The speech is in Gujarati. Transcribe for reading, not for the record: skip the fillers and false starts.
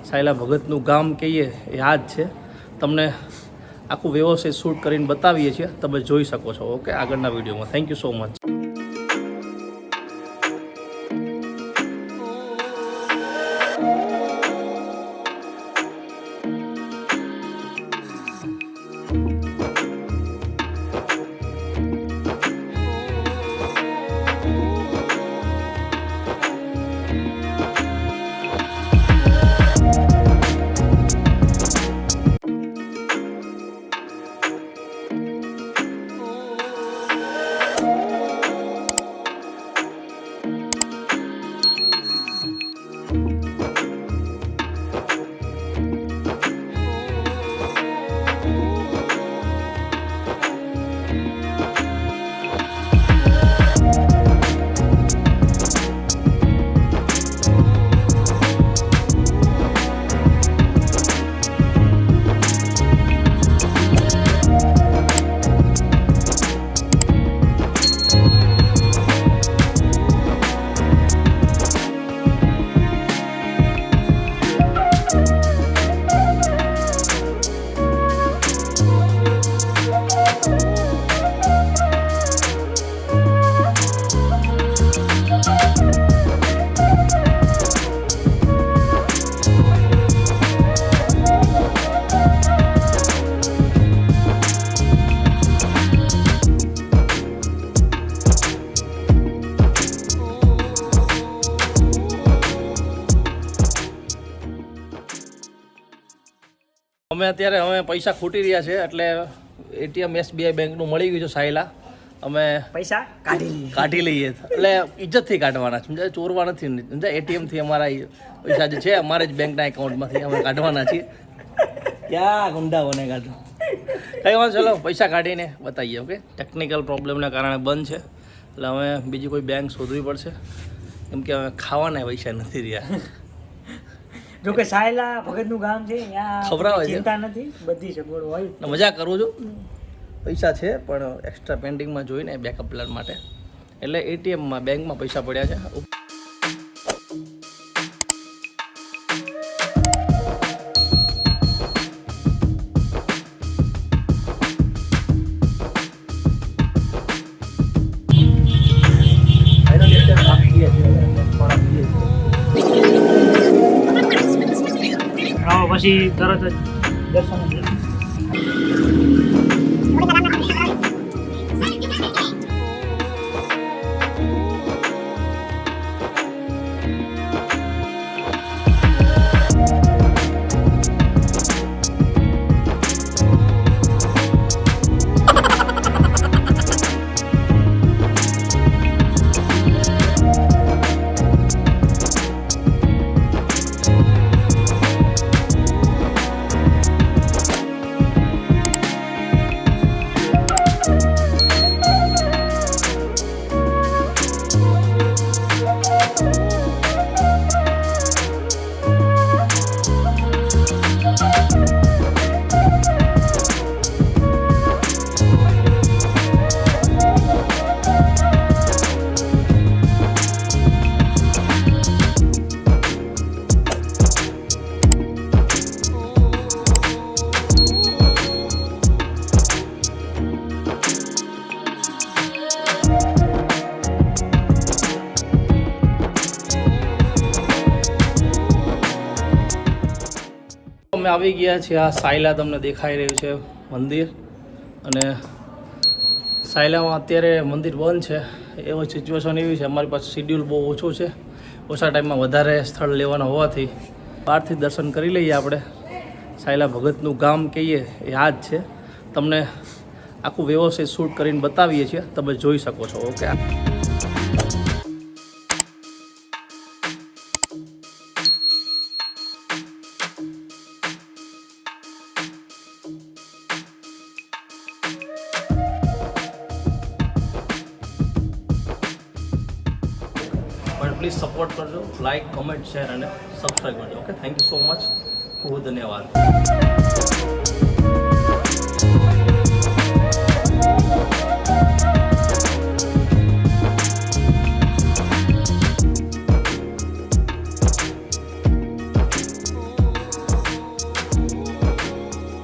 સાયલા ભગતનું ગામ કહીએ એ આ જ છે. તમને આખું વ્યવસ્થિત શૂટ કરીને બતાવીએ છીએ, તમે જોઈ શકો છો. ઓકે, આગળના વિડીયોમાં. Thank you so much. અમે પૈસા ખૂટી રહ્યા છે, એટલે એટીએમ SBI બેંકનું મળી ગયું છે સાયલા. અમે પૈસા કાઢી લઈએ, એટલે ઇજ્જતથી કાઢવાના છે, સમજાય, ચોરવા નથી. સમજાય, એટીએમથી અમારા પૈસા જે છે અમારે જ બેંકના એકાઉન્ટમાંથી અમે કાઢવાના છીએ. ક્યાં ગુંડા બને કાઢો, કઈ વાંધો, ચલો પૈસા કાઢીને બતાવીએ. ઓકે, ટેકનિકલ પ્રોબ્લેમના કારણે બંધ છે, એટલે અમે બીજી કોઈ બેંક શોધવી પડશે, કેમ કે અમે ખાવાના પૈસા નથી રહ્યા. જો કે સાયલા ભગતનું ગામ છે, ખબરાવે છે, ચિંતા નથી, બધી સગવડ હોય. મજા કરું છું, પૈસા છે પણ એક્સ્ટ્રા પેન્ડિંગમાં જોઈને બેકઅપ પ્લાન માટે, એટલે એટીએમમાં બેંકમાં પૈસા પડ્યા છે. પછી તરત જ દર્શન. અમે આવી ગયા છીએ આ સાયલા, તમને દેખાઈ રહ્યું છે મંદિર, અને સાયલામાં અત્યારે મંદિર બંધ છે. એવી સિચ્યુએશન એવી છે, અમારી પાસે શિડ્યુલ બહુ ઓછું છે, ઓછા ટાઈમમાં વધારે સ્થળ લેવાના હોવાથી બહારથી દર્શન કરી લઈએ આપણે. સાયલા ભગતનું ગામ કહીએ એ આ જ છે. તમને આખું વ્યવસ્થિત શૂટ કરીને બતાવીએ છીએ, તમે જોઈ શકો છો. ઓકે, પ્લીઝ સપોર્ટ કરજો, લાઇક, કમેન્ટ, શેર અને સબસ્ક્રાઈબ કરજો. Okay, thank you so much, ખૂબ ધન્યવાદ.